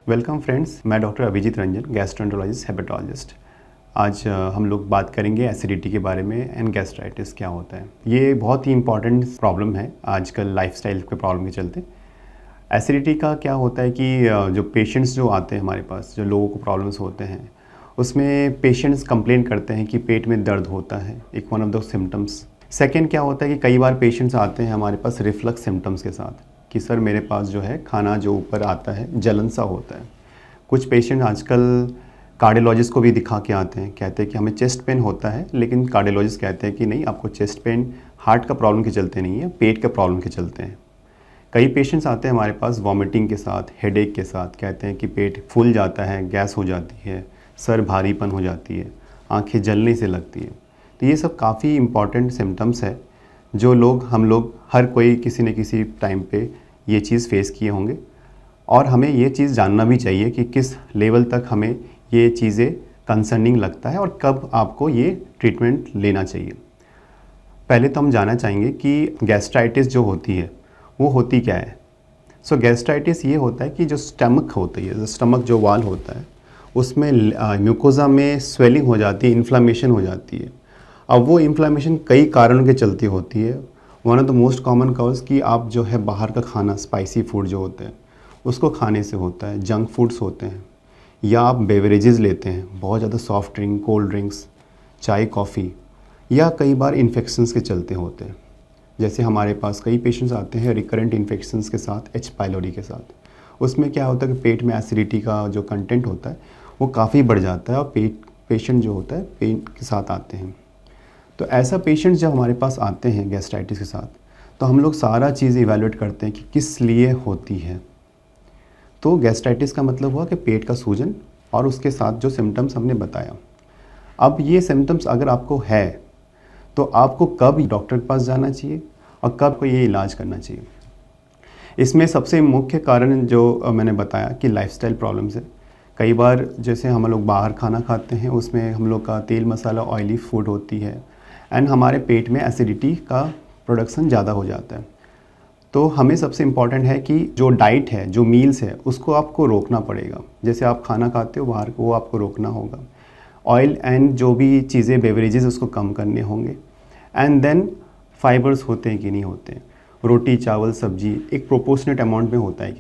Welcome friends, मैं doctor Abhijit Ranjan, gastroenterologist, hepatologist. आज हम लोग बात करेंगे एसिडिटी के बारे में एंड गैस्ट्राइटिस क्या होता है। ये बहुत ही इंपॉर्टेंट प्रॉब्लम है आजकल लाइफस्टाइल के प्रॉब्लम के चलते। एसिडिटी का क्या होता है कि जो पेशेंट्स जो आते हैं हमारे पास, जो लोगों को प्रॉब्लम्स होते हैं, उसमें पेशेंट्स कंप्लेन करते हैं कि पेट में दर्द होता है, एक one of the symptoms. Second क्या होता है कि कई बार पेशेंट्स आते हैं हमारे पास रिफ्लक्स सिम्टम्स के साथ कि सर मेरे पास जो है खाना जो ऊपर आता है जलन सा होता है। कुछ पेशेंट आजकल कार्डियोलॉजिस्ट को भी दिखा के आते हैं, कहते हैं कि हमें चेस्ट पेन होता है, लेकिन कार्डियोलॉजिस्ट कहते हैं कि नहीं, आपको चेस्ट पेन हार्ट का प्रॉब्लम के चलते नहीं है, पेट का प्रॉब्लम के चलते हैं। कई पेशेंट्स आते हैं हमारे पास वॉमिटिंग के साथ, हेडेक के साथ, कहते हैं कि पेट फूल जाता है, गैस हो जाती है, सर भारीपन हो जाती है, आंखें जलने से लगती है। तो ये सब काफ़ी इम्पॉर्टेंट सिम्टम्स है जो हम लोग हर कोई किसी न किसी टाइम पे ये चीज़ फेस किए होंगे, और हमें ये चीज़ जानना भी चाहिए कि किस लेवल तक हमें ये चीज़ें कंसर्निंग लगता है और कब आपको ये ट्रीटमेंट लेना चाहिए। पहले तो हम जानना चाहेंगे कि गैस्ट्राइटिस जो होती है वो होती क्या है। गैस्ट्राइटिस ये होता है कि जो स्टमक होती है, जो स्टमक जो वाल होता है, उसमें म्यूकोज़ा में स्वेलिंग हो जाती है, इन्फ्लामेशन हो जाती है। अब वो इन्फ्लामेशन कई कारणों के चलती होती है। One of the most common cause कि आप जो है बाहर का खाना, स्पाइसी फूड जो होते हैं उसको खाने से होता है, जंक फूड्स होते हैं, या आप बेवरेजेस लेते हैं, बहुत ज़्यादा सॉफ्ट ड्रिंक, कोल्ड ड्रिंक्स, चाय, कॉफ़ी, या कई बार इन्फेक्शंस के चलते होते हैं। जैसे हमारे पास कई पेशेंट्स आते हैं रिकरेंट इन्फेक्शंस के साथ, एच पाइलोरी के साथ। उसमें क्या होता है कि पेट में एसिडिटी का जो कंटेंट होता है वो काफ़ी बढ़ जाता है और पेशेंट जो होता है पेन के साथ आते हैं। तो ऐसा पेशेंट जब हमारे पास आते हैं गैस्ट्राइटिस के साथ, तो हम लोग सारा चीज़ इवैल्यूएट करते हैं कि किस लिए होती है। तो गैस्ट्राइटिस का मतलब हुआ कि पेट का सूजन और उसके साथ जो सिम्टम्स हमने बताया। अब ये सिम्टम्स अगर आपको है तो आपको कब डॉक्टर के पास जाना चाहिए और कब को ये इलाज करना चाहिए। इसमें सबसे मुख्य कारण जो मैंने बताया कि लाइफस्टाइल प्रॉब्लम्स है। कई बार जैसे हम लोग बाहर खाना खाते हैं, उसमें हम लोग का तेल मसाला ऑयली फूड होती है, एंड हमारे पेट में एसिडिटी का प्रोडक्शन ज़्यादा हो जाता है। तो हमें सबसे इम्पॉर्टेंट है कि जो डाइट है, जो मील्स है, उसको आपको रोकना पड़ेगा। जैसे आप खाना खाते हो बाहर को, वो आपको रोकना होगा। ऑयल एंड जो भी चीज़ें, बेवरेजेस, उसको कम करने होंगे। एंड देन फाइबर्स होते हैं कि नहीं होते हैं, रोटी, चावल, सब्जी एक प्रोपोर्शनेट अमाउंट में होता है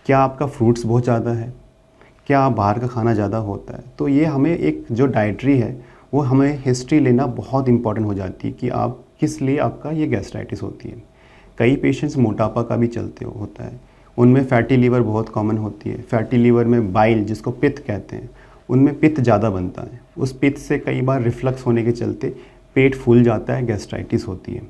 क्या आपका फ्रूट्स बहुत ज़्यादा है, क्या बाहर का खाना ज़्यादा होता है। तो ये हमें एक जो डाइट्री है वो हमें हिस्ट्री लेना बहुत इंपॉर्टेंट हो जाती है कि आप किस लिए आपका ये गैस्ट्राइटिस होती है। कई पेशेंट्स मोटापा का भी चलते होता है, उनमें फैटी लीवर बहुत कॉमन होती है। फैटी लीवर में बाइल, जिसको पित्त कहते हैं, उनमें पित्त ज़्यादा बनता है। उस पित्त से कई बार रिफ्लक्स होने के चलते पेट फूल जाता है, गैस्ट्राइटिस होती है।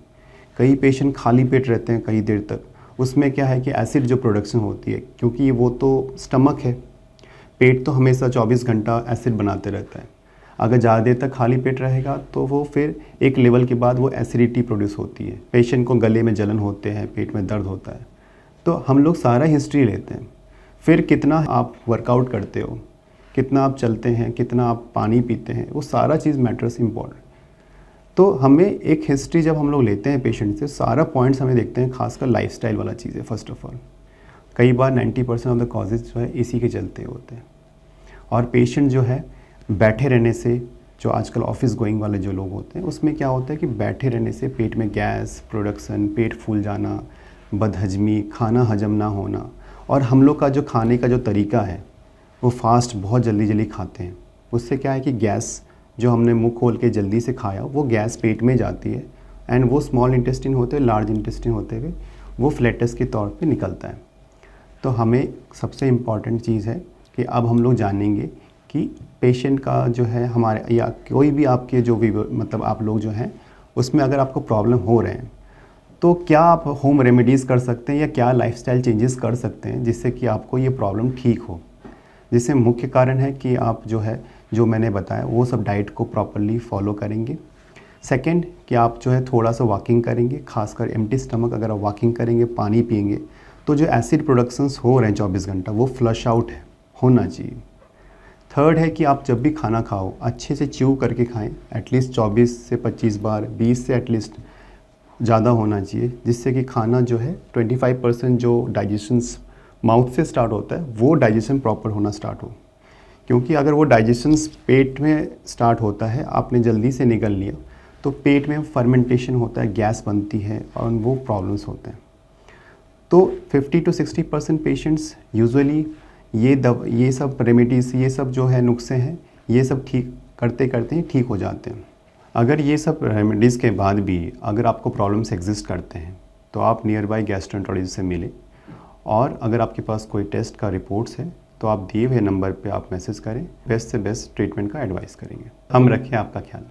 कई पेशेंट खाली पेट रहते हैं कई देर तक, उसमें क्या है कि एसिड जो प्रोडक्शन होती है, क्योंकि वो तो स्टमक है, पेट तो हमेशा 24 घंटा एसिड बनाते रहता है। अगर ज़्यादा देर तक खाली पेट रहेगा तो वो फिर एक लेवल के बाद वो एसिडिटी प्रोड्यूस होती है, पेशेंट को गले में जलन होते हैं, पेट में दर्द होता है। तो हम लोग सारा हिस्ट्री लेते हैं। फिर कितना आप वर्कआउट करते हो, कितना आप चलते हैं, कितना आप पानी पीते हैं, वो सारा चीज़ मैटर्स इम्पॉर्टेंट। तो हमें एक हिस्ट्री जब हम लोग लेते हैं पेशेंट से, सारा पॉइंट्स हमें देखते हैं, खासकर लाइफस्टाइल वाला चीज़ है फर्स्ट ऑफ ऑल। कई बार 90% ऑफ द कॉजेज़ जो है इसी के चलते होते हैं। और पेशेंट जो है बैठे रहने से, जो आजकल ऑफिस गोइंग वाले जो लोग होते हैं, उसमें क्या होता है कि बैठे रहने से पेट में गैस प्रोडक्शन, पेट फूल जाना, बदहजमी, खाना हजम ना होना, और हम लोग का जो खाने का जो तरीका है वो फास्ट, बहुत जल्दी जल्दी खाते हैं। उससे क्या है कि गैस जो हमने मुंह खोल के जल्दी से खाया, वो गैस पेट में जाती है, एंड वो स्मॉल इंटेस्टिन होते हुए, लार्ज इंटेस्टिन होते हुए वो फ्लैटस के तौर पे निकलता है। तो हमें सबसे इम्पॉर्टेंट चीज़ है कि अब हम लोग जानेंगे कि पेशेंट का जो है हमारे, या कोई भी आपके जो भी मतलब आप लोग जो हैं उसमें अगर आपको प्रॉब्लम हो रहे हैं, तो क्या आप होम रेमेडीज़ कर सकते हैं या क्या लाइफस्टाइल चेंजेस कर सकते हैं जिससे कि आपको ये प्रॉब्लम ठीक हो। जिससे मुख्य कारण है कि आप जो है, जो मैंने बताया, वो सब डाइट को प्रॉपरली फॉलो करेंगे। सेकंड, कि आप जो है थोड़ा सा वॉकिंग करेंगे, खासकर एम्प्टी स्टमक अगर आप वॉकिंग करेंगे, पानी पिएंगे, तो जो एसिड प्रोडक्शंस हो रहे हैं 24 घंटा, वो फ्लश आउट होना चाहिए। थर्ड है कि आप जब भी खाना खाओ अच्छे से च्यू करके खाएं, एटलीस्ट 24 से 25 बार, 20 से एटलीस्ट ज़्यादा होना चाहिए, जिससे कि खाना जो है 25% जो डाइजेशंस माउथ से स्टार्ट होता है, वो डाइजेशन प्रॉपर होना स्टार्ट हो। क्योंकि अगर वो डाइजेशन पेट में स्टार्ट होता है, आपने जल्दी से निगल लिया, तो पेट में फर्मेंटेशन होता है, गैस बनती है और वो प्रॉब्लम्स होते हैं। तो 50 to 60% पेशेंट्स यूजुअली ये सब रेमेडीज़, ये सब जो है नुस्खे हैं, ये सब ठीक करते करते ही ठीक हो जाते हैं। अगर ये सब रेमेडीज़ के बाद भी अगर आपको प्रॉब्लम्स एग्जिस्ट करते हैं, तो आप नियर बाय गैस्ट्रोएंटरोलॉजिस्ट से मिलें। और अगर आपके पास कोई टेस्ट का रिपोर्ट्स है, तो आप दिए हुए नंबर पे आप मैसेज करें, बेस्ट से बेस्ट ट्रीटमेंट का एडवाइस करेंगे। हम रखें आपका ख्याल।